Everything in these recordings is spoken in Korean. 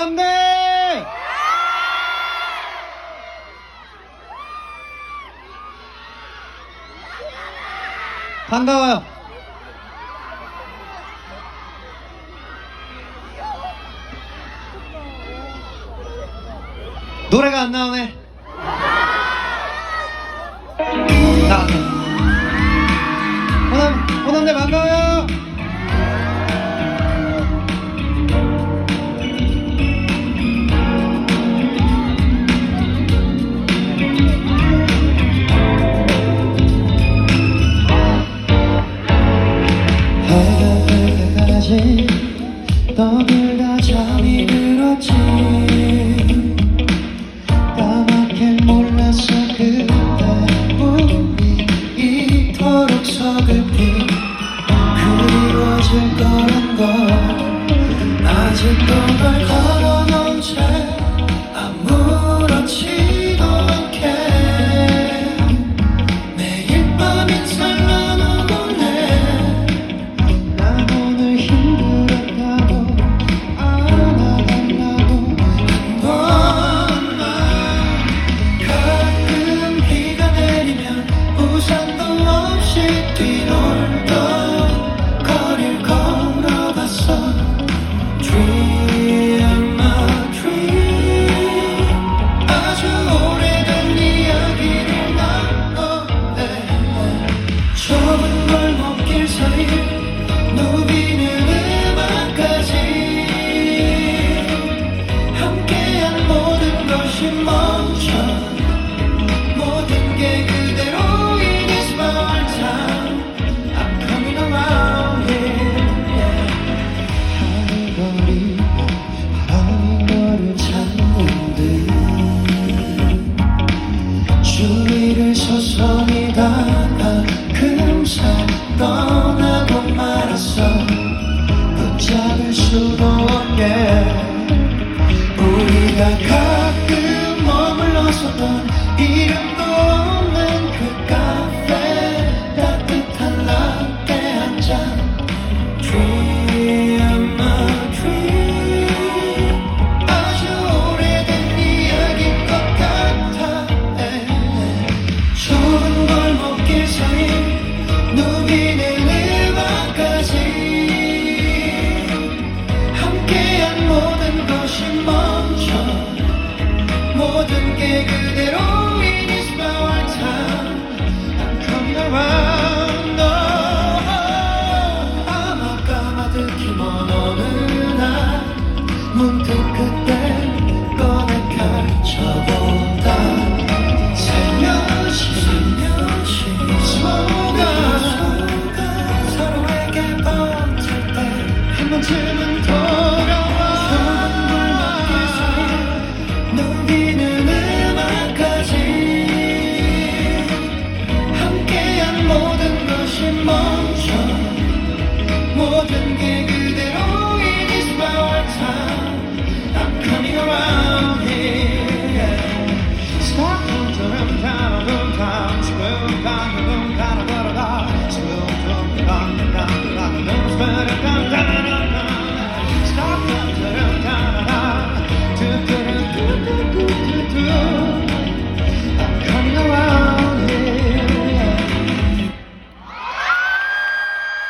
원암대! 반가워요. 노래가 안 나오네. 원암대 반가워요. 해가 가지 떠들다 잠이 들었지. 까맣게 몰랐어 그때 우리 이토록 서글피 그리워질 거란 걸 아직도 널 걸어놓은 채 아무렇지도 않게 매일 밤 인사를 나누곤 해. 난 오늘 힘들었다고 안아달라고 한 번만. 가끔 비가 내리면 우산도 없이 뛰놀던 거리를 걸어봤어. Dream my dream. 아주 오래된 이야기를 나눠내. 좁은 골목길 사이 누비는 음악까지 함께한 모든 것이 멈춰 모든 게 그대로인 It's my time I'm coming around here. 하늘거리 바람이 너를 찾는 듯 주위를 서성이다가 금세 떠나고 말았어. 붙잡을 수도 없게 우리가 가끔 머물렀었던 이름도 없는 그 카페 따뜻한 라떼 한 잔. Dream my dream. 아주 오래된 이야기인 것 같아. 좁은 골목길 사이 누비는 음악까지 함께한 모든 것이 멈춰 모든 게 그대로인 It's our time I'm coming around. 아마 까마득히 먼 어느 날 문득 그때 꺼내 가르쳐보다 살며시 속아 서로에게 버틸 때 한 번쯤은 돌아와. 누비는 음악까지 함께한 모든 것이 멈춰 모든 게 그대로인 It's our time I'm coming around here. Stop 눈처럼 가는 눈 감 지금 가는 눈 가는 걸어가 지금 좀 가는 가는 눈 가는 Stop 눈처럼 가는 뚜뚜뚜뚜뚜뚜뚜 I'm coming around here.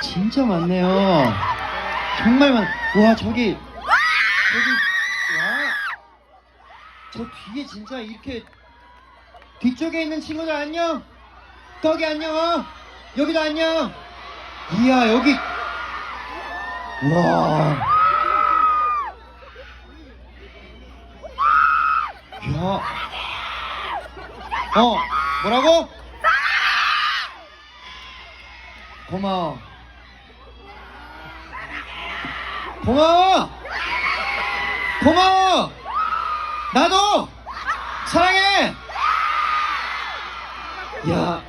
진짜 많네요. 정말 와 저기 와 저 뒤에 진짜 이렇게 뒤쪽에 있는 친구들 안녕. 떡이 안녕. 여기도 안녕. 이야 여기 와. 야. 뭐라고? 고마워. 고마워. 고마워. 나도 사랑해. 야.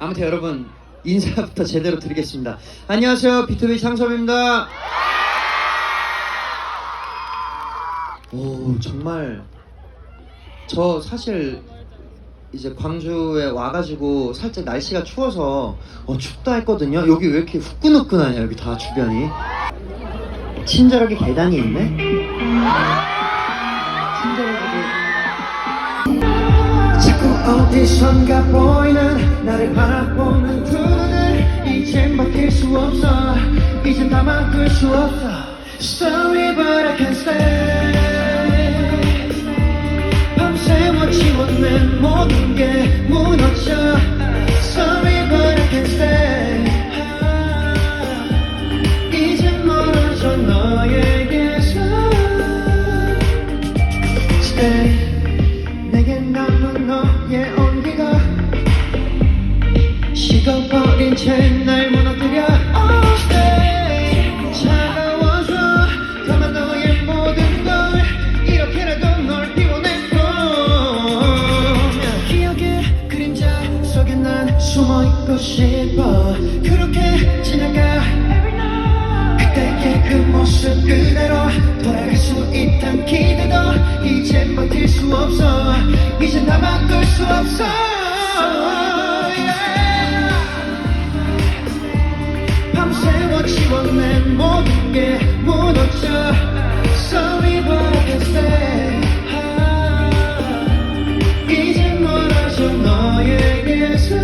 아무튼 여러분 인사부터 제대로 드리겠습니다. 안녕하세요. B2B 창섭입니다. 오 정말 저 사실 이제 광주에 와가지고 살짝 날씨가 추워서 춥다 했거든요. 여기 왜 이렇게 후끈후끈하냐 여기 다 주변이. 친절하게 계단이 있네. 자꾸 어디선가 보이는 나를 바라보는 두 눈을 이젠 맡길 수 없어 이젠 다 막을 수 없어 Sorry but I can't stay 밤새워 지워낸 모든 게 무너져 Sorry but I can't stay 이젠 멀어져 너에게서 Stay 내게 남은 너의 온기가 식어버린 채 날 무너뜨려 Oh stay 차가워져 담아 너의 모든 걸 이렇게라도 널 비워내고 기억의 그림자 속에 난 숨어있고 싶어 그렇게 지나가 그때의 그 모습 그대로 돌아갈 수 있단 기대도 이젠 버틸 수 없어 이젠 다 바꿀 수 없어 밤새워 지워낸 모든 게 무너져 Sorry but I can't stay 이젠 멀어져 너에게서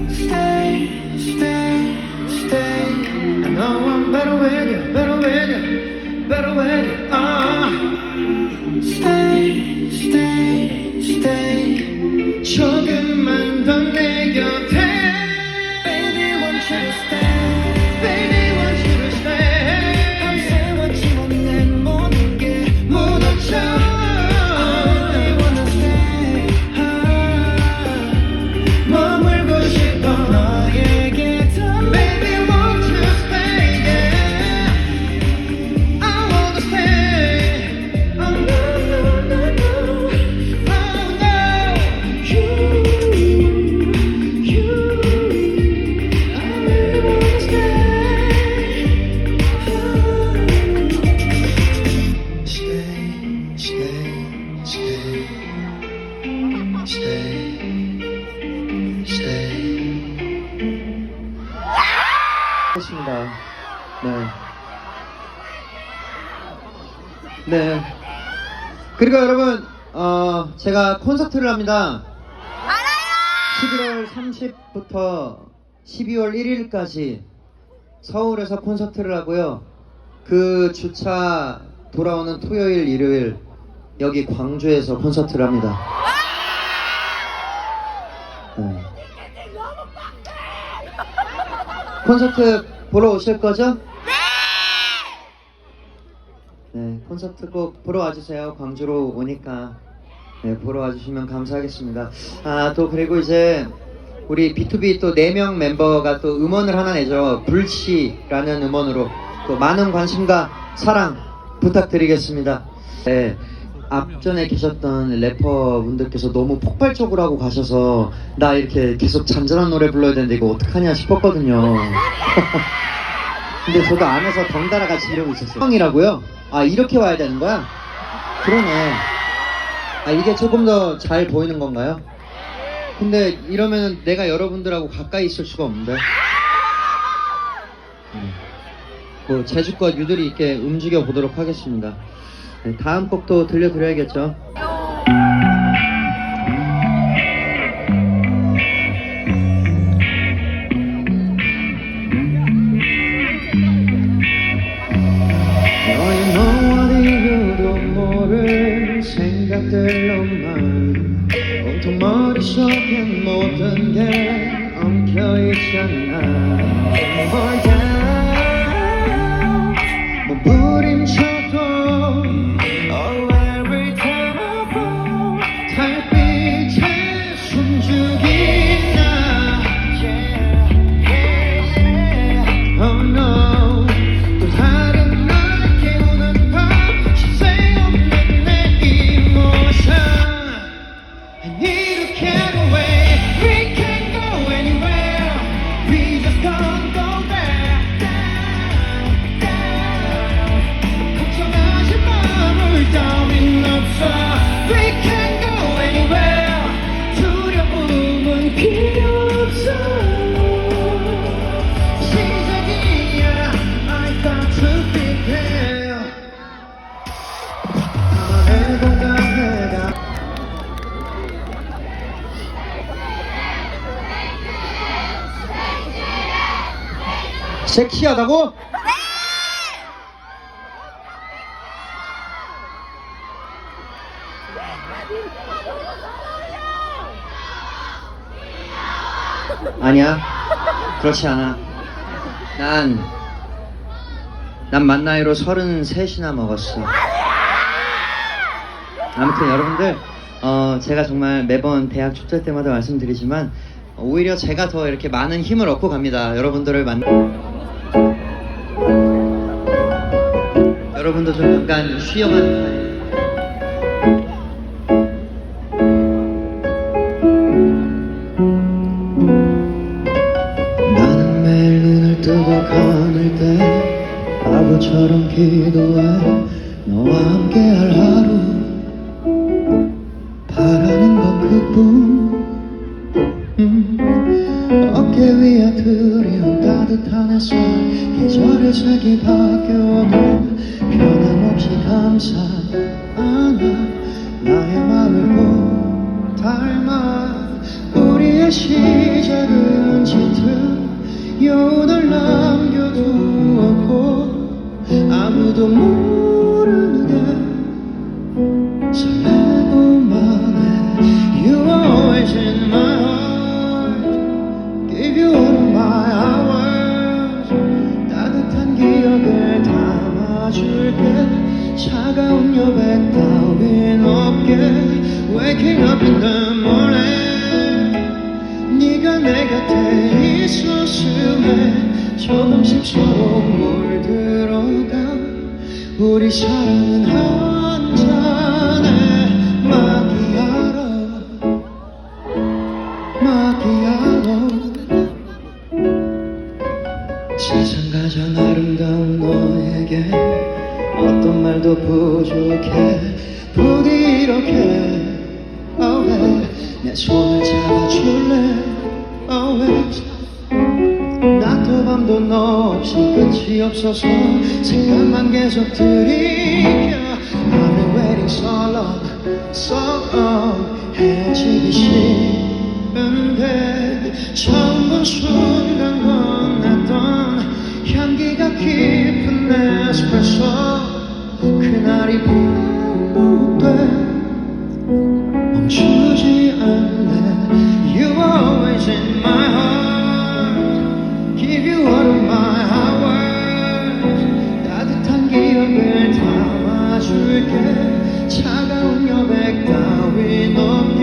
Stay, stay, stay I know I'm better with you, better with you, better with you Stay, stay, stay 조금만 더 내 곁에 Baby want you to stay Baby want you to stay 밤새워 지워낸 모든 게 무너져 I wanna stay 머물고 싶어 너에게 더 Baby want you to stay yeah. I wanna stay Oh no no no no Oh no You I really wanna stay 했습니다. 네. 그리고 여러분, 제가 콘서트를 합니다. 11월 30부터 12월 1일까지 서울에서 콘서트를 하고요. 그 주차 돌아오는 토요일, 일요일 여기 광주에서 콘서트를 합니다. 네. 콘서트 보러 오실 거죠? 네, 콘서트 꼭 보러 와주세요. 광주로 오니까 네, 보러 와주시면 감사하겠습니다. 또 그리고 이제 우리 B2B 또 4명 멤버가 또 음원을 하나 내죠. 불치라는 음원으로 또 많은 관심과 사랑 부탁드리겠습니다. 네, 앞전에 계셨던 래퍼분들께서 너무 폭발적으로 하고 가셔서 나 이렇게 계속 잔잔한 노래 불러야 되는데 이거 어떡하냐 싶었거든요. 근데 저도 안에서 덩달아 같이 이러고 있었어요. 형이라고요? 이렇게 와야 되는 거야? 그러네. 이게 조금 더 잘 보이는 건가요? 근데 이러면 내가 여러분들하고 가까이 있을 수가 없는데. 뭐 재주껏 유들이 있게 움직여 보도록 하겠습니다. 네, 다음 곡도 들려드려야겠죠. 너의 이유도 모를 생각들로만 온통 머릿속에 모든 게 엉켜있잖아. 몸부림쳐도 Oh every time I fall 달빛에 숨죽이 나 Oh no 또 다른 날 깨우는 밤 쉴 없는 내 emotion I need to get away We can't go anywhere We just can't go back 섹시하다고? 아니야, 그렇지 않아. 난 만 나이로 33이나 먹었어. 아무튼 여러분들, 제가 정말 매번 대학 축제 때마다 말씀드리지만 오히려 제가 더 이렇게 많은 힘을 얻고 갑니다. 여러분들을 여러분도 좀 잠깐 쉬어가는 나는 매일 눈을 뜨고 감을 때 바보처럼 기도해 너와 함께할 하루 바라는 건 그뿐 어깨 위에 드리운 따뜻한 햇살 계절의 색이 바뀌어도 변함없이 감사 안아 나의 맘을 꼭 닮아 우리의 시작은 짙은 여운을 남겨두었고 아무도 모르게 설레고만 해 You always in my heart Give you all of my hours 따뜻한 기억을 담아줄게 차가운 여백 따윈 없게 Waking up in the morning 네가 내 곁에 있었음에 조금씩 서로 물들어가 우리 사랑은 한 잔의 마키아로 세상 가장 아름다운 너에게 어떤 말도 부족해 부디 이렇게 내 손을 잡아줄래 always 낮도 밤도 너 없이 끝이 없어서 생각만 계속 들이켜 I've been waiting so long, so long 헤어지기 싫은데 처음 본 순간 건넸던 향기가 깊은 에스프레소 그날이 반복돼 멈추지 않네 You always in my heart Give you all of my hours 따뜻한 기억을 담아줄게 차가운 여백 따윈 없게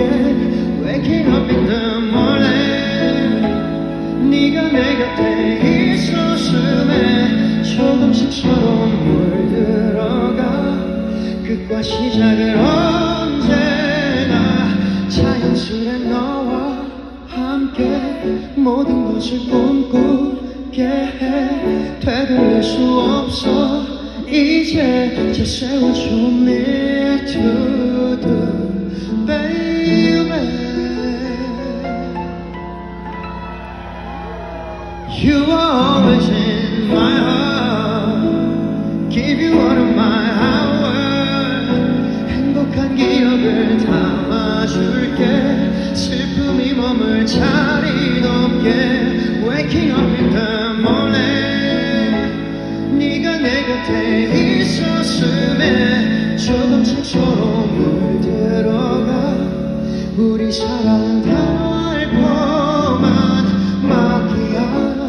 Waking up in the morning 네가 내 곁에 있었음에 조금씩 서로 물들어가 끝과 시작을 언제나 자연스레 너와 함께 모든 것을 꿈꾸게 해 되돌릴 수 없어 이제 재세워줘 me to do baby You are always in my heart Give you all of my hours 행복한 기억을 담아줄게 슬픔이 머물 자리 높게 Waking up in the morning 네가 내 곁에 있었음에 조금씩 서로 물들어가 우리 사랑은 달콤한 마키아로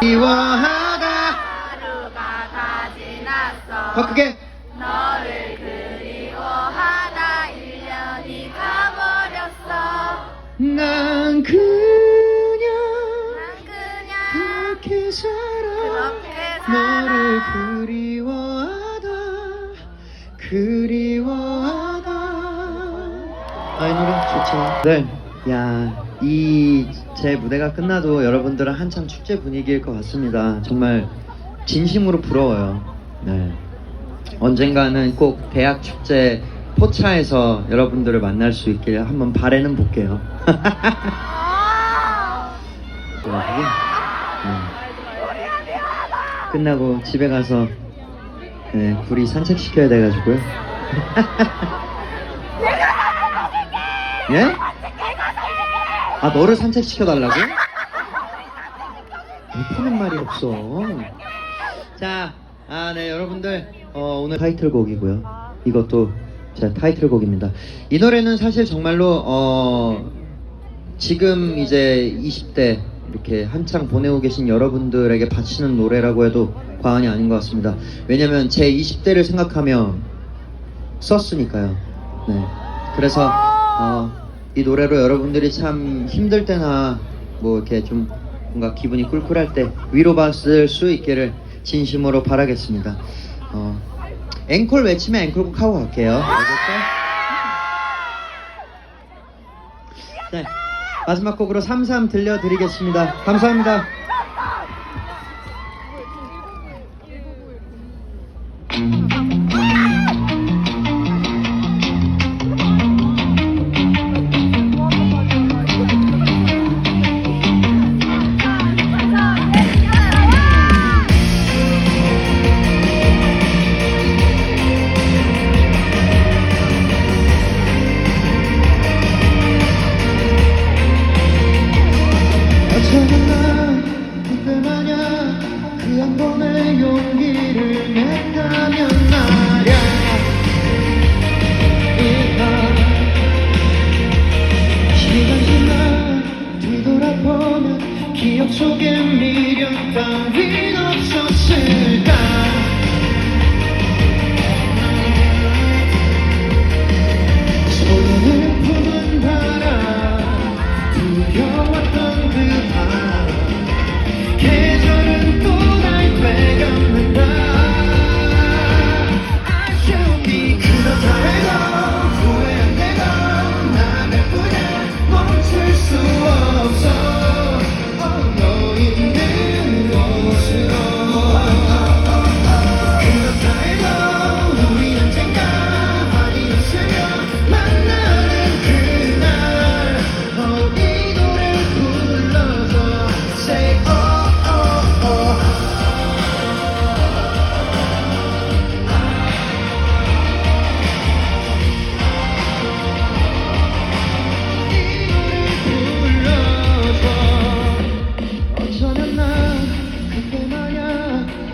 미워하다 하루가 다 지났어 더 크게 너를 그리워하다 1년이 가버렸어 난 그냥 그렇게 살아 너를 그리워하다 이 노래 좋죠. 네, 야, 이 제 무대가 끝나도 여러분들은 한참 축제 분위기일 것 같습니다. 정말 진심으로 부러워요. 네, 언젠가는 꼭 대학 축제 포차에서 여러분들을 만날 수 있길 한번 바라는 볼게요. 있어가지고 끝나고 집에 가서 구리 산책시켜야 돼가지고요. 예? 아 너를 산책시켜달라고? 푸는 말이 없어. 자, 네 여러분들 오늘 타이틀곡이고요. 이것도 제 타이틀곡입니다. 이 노래는 사실 정말로 지금 이제 20대 이렇게 한창 보내고 계신 여러분들에게 바치는 노래라고 해도 과언이 아닌 것 같습니다. 왜냐면 제 20대를 생각하며 썼으니까요. 네. 그래서 이 노래로 여러분들이 참 힘들 때나 뭐 이렇게 좀 뭔가 기분이 꿀꿀할 때 위로받을 수 있기를 진심으로 바라겠습니다. 앵콜 외치면 앵콜곡 하고 갈게요. 알겠죠? 네, 마지막 곡으로 33 들려드리겠습니다. 감사합니다. 기억 속에 미련 따윈 없었을까. 소원을 품은 바람, 두려웠던 그 밤, 계절은 또 날 되감는다. 아쉬움이 그렇다 해도 후회 안 되고 나갈 뿐이야. 멈출 수 없어.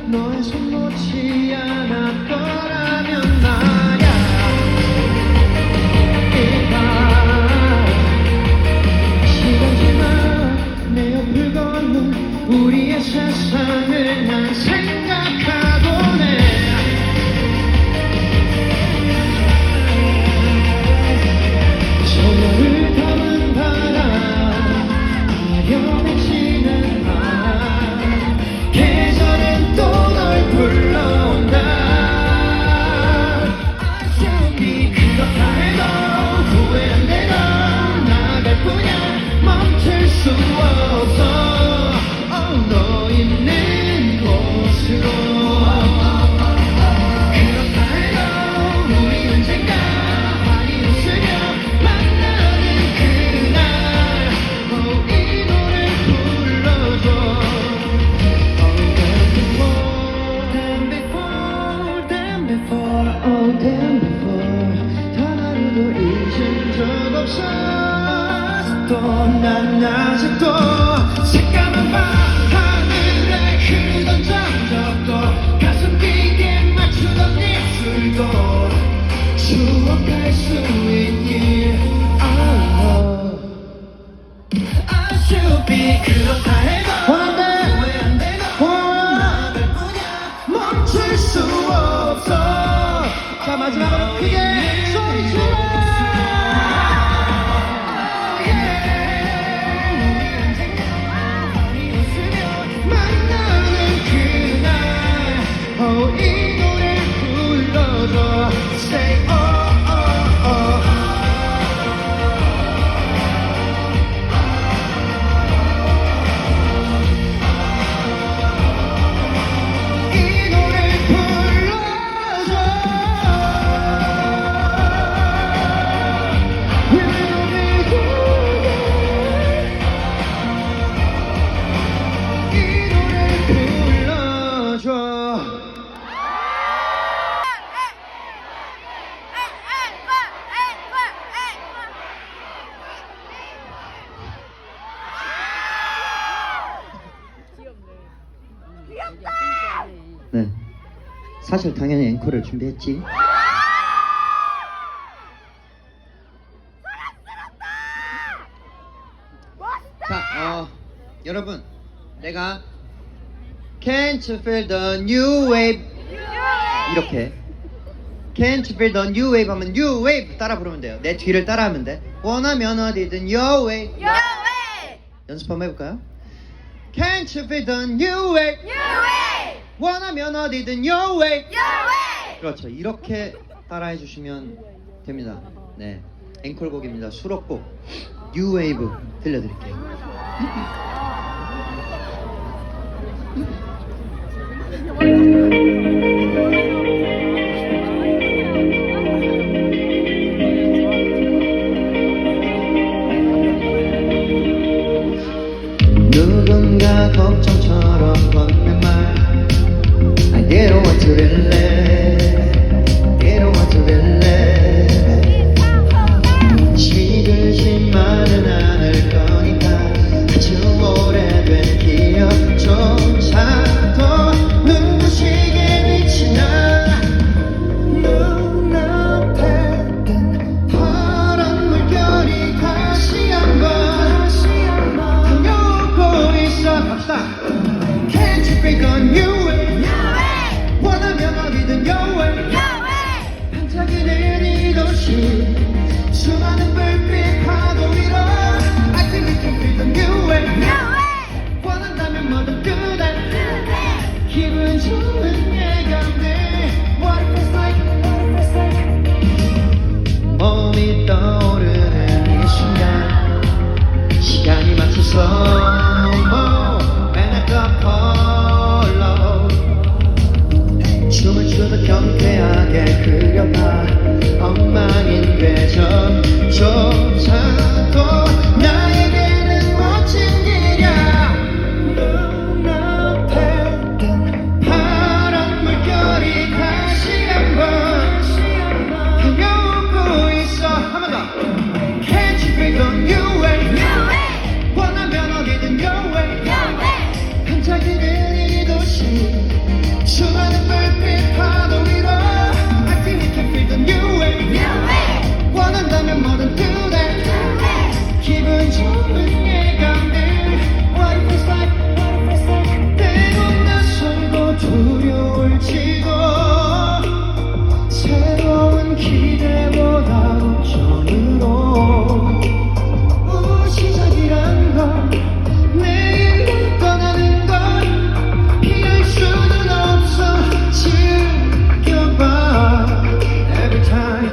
너의 손 놓지 않았더라면 말야. 이 밤 시간 지나 내 옆을 걷는 우리의 세상을 난 생각하곤 해. 소녀를 담은 바람, 아련해지는 밤, 계절은 또 불러온다. 아쉬움이 그렇다 해도 후회 안 되고 나갈 뿐이야. 멈출 수 없어. 너 있는 곳으로. 그렇다 해도 우리 언젠가 많이 웃으며 만나는 그날 이 노래 불러줘. Oh damn before 단 하루도 잊은 적 없어. 또 난 아직도 새까만 밤하늘에 흐르던 정적도 가슴 뛰게 맞추던 입술도 추억할 수 있니. 아쉬움이 그렇다 해도 후회 안 되고 나갈 뿐이야. 멈출 수 없어. 자 마지막으로 크게 소리 질러. 우리 언젠가 많이 웃으며 사실 당연히 앵콜을 준비했지. 자, 여러분, 내가 Can't you feel the new wave 이렇게 Can't you feel the new wave 하면 new wave 따라 부르면 돼요. 내 뒤를 따라 하면 돼. 원하면 어디든 your way. 연습 한번 해볼까요? Can't you feel the new wave? 원하면 어디든 your way. 그렇죠. 이렇게 따라해 주시면 됩니다. 네, 앵콜곡입니다. 수록곡 New Wave 들려드릴게요. 누군가 걱정처럼 건넨 말 I didn't want to relate didn't want to relate 시들지만은 않을 거니까 아주 오래된 기억조차도 눈부시게 빛이 나 눈앞에 뜬 파란 물결이 다시 한번 당겨오고 있어. 갑시다. Can't you feel the new way? 원하면 어디든 your way. 반짝이는 이 도시 수많은 불빛 파도 위로 I think we can feel the new way. 원한다면 뭐든 do that. 기분 좋은 예감들 What it feels like, what it feels like. 몸이 떠오르는 이 순간 시간이 멈춰서 맨날 더 춤을 추듯 경쾌하게 그려봐 엉망인 궤적조차도 나에게는 멋진 일이야. 눈앞에 뜬 파란 물결이 다시 한번 향해오고 있어. 한 번 더. Can't you feel the new way? 원하면 어디든 your way. 반짝이는 이 도시 수많은 불빛 파도 위로 I think we can feel the new way. 원한다면 뭐든 do that. 기분 좋은 예감들 What it feels like, what it feels like. 때론 낯설고 두려울지도 새로운 기대보다 우정으로 시작이란 건 내일로 떠나는 건 피할 수는 없어. 즐겨봐 every time.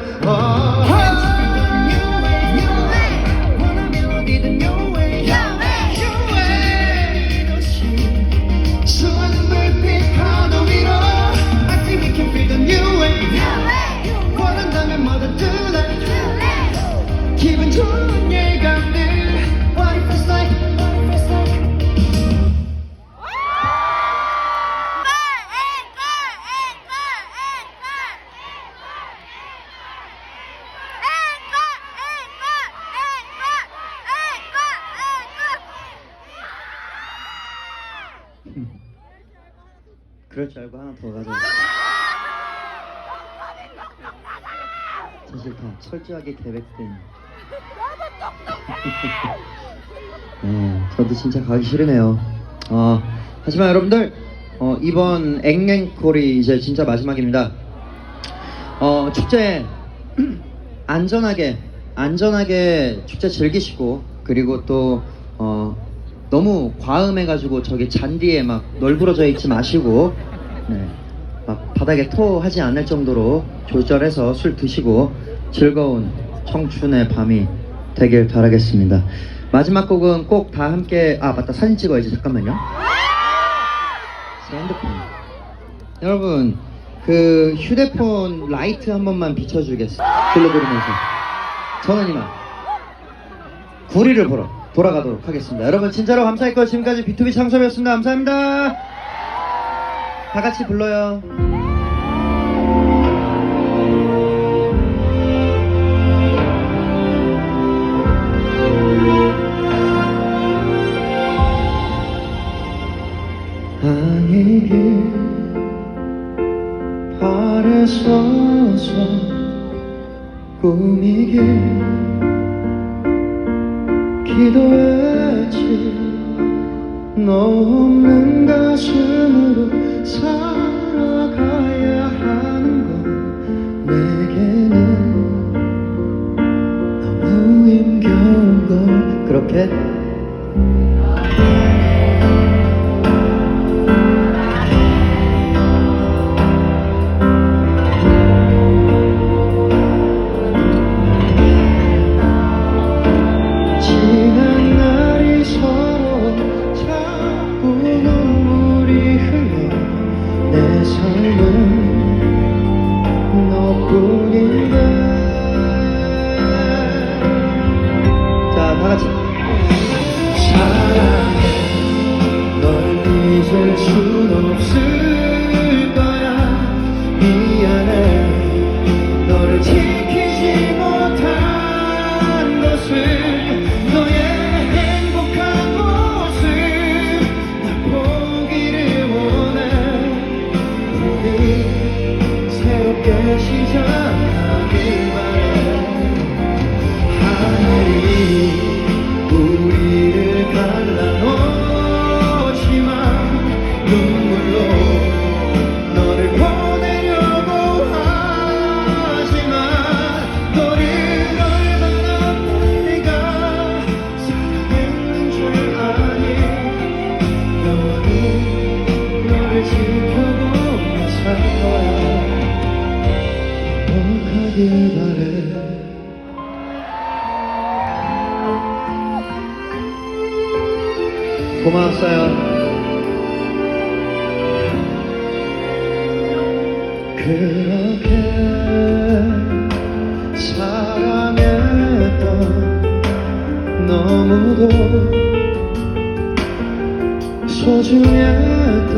Can't you feel the new way? 원하면 어디든 your way. Your way. 도시 수많은 불빛 파도 위로 I think we can feel the new way. 원한다면 뭐든 do that. 기분 좋은 예감들 What it feels like, what it feels like. 그럴 줄 알고 하나 더 가져왔어요. 사실 다 철저하게 계획된. 네, 저도 진짜 가기 싫으네요. 하지만 여러분들, 이번 앵앵콜이 이제 진짜 마지막입니다. 축제 안전하게 축제 즐기시고, 그리고 또 너무 과음해가지고 저기 잔디에 막 널브러져 있지 마시고, 네, 막 바닥에 토하지 않을 정도로 조절해서 술 드시고 즐거운 청춘의 밤이 되길 바라겠습니다. 마지막 곡은 꼭 다 함께, 맞다, 사진 찍어야지. 잠깐만요. 제 핸드폰. 여러분, 그 휴대폰 라이트 한 번만 비춰주겠어요? 불러드리면서 저는 이만 구리를 보러 돌아가도록 하겠습니다. 여러분 진짜로 감사했고, 지금까지 B2B 창섭이었습니다. 감사합니다. 다 같이 불러요. 아니길 하면서 꾸미길 기도했지. 너 없는 가슴으로 살아가야 하는 건 내게는 너무 힘겨운 걸. 그렇게 지난 날이 서러워 자꾸 눈물이 흘러. 내 삶은 너뿐인데. 자, 다같이 사랑해. 널 잊을 순 없을 거야. 미안해. 너를 지키지 못한 것을, 너의 행복한 모습 나 보기를 원해. 우리 새롭게 시작하길 바래. 하늘이 우리를 갈라놓지만 눈물로 너를 보내려고 하지만 너를 얼마나 내가 사랑했는 줄 아니. 영원히 너를 지켜보며 살 거야. 행복하길 바래. 고마웠어요. 그렇게 사랑했던 너무도 소중했던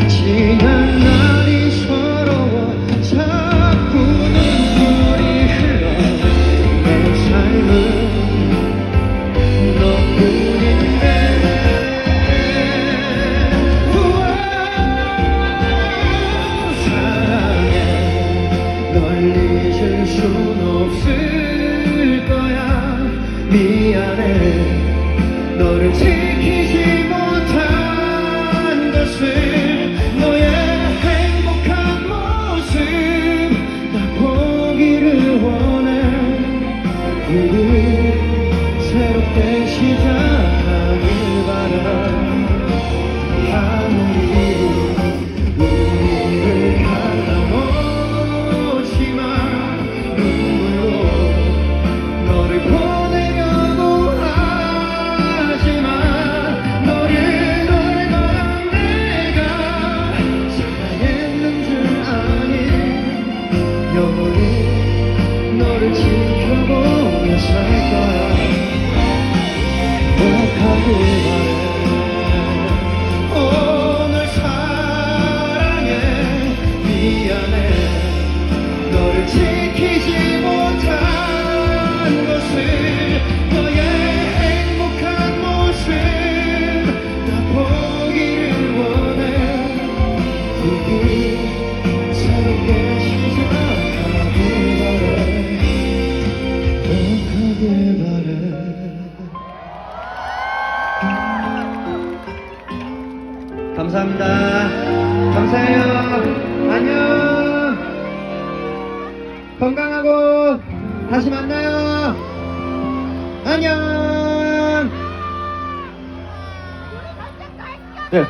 지난 날이 서러워 자꾸 눈물이 흘러. 내 삶은 너뿐인데. 사랑해. 널 잊을 순 없을 거야. 미안해. 너를 지키지 못한 것을, 너의 행복한 모습 나 보기를 원해. 우리 새롭게 시작하길 바라. 하늘이 우리를 갈라놓지만 눈물로 너를 보내려고 하지만 너를 얼마나 내가 사랑했는 줄 아니. 영원히 너를 지켜보며 살 거야. 행복하길 바래. 오늘 사랑해. 미안해. 너를 지키지 못한 것을, 너의 행복한 모습 나 보기를 원해. 우리 새롭게 시작하길 바래. 행복하길 바래. 감사합니다. 감사해요. 안녕. 건강하고 다시 만나요. 안녕. 네.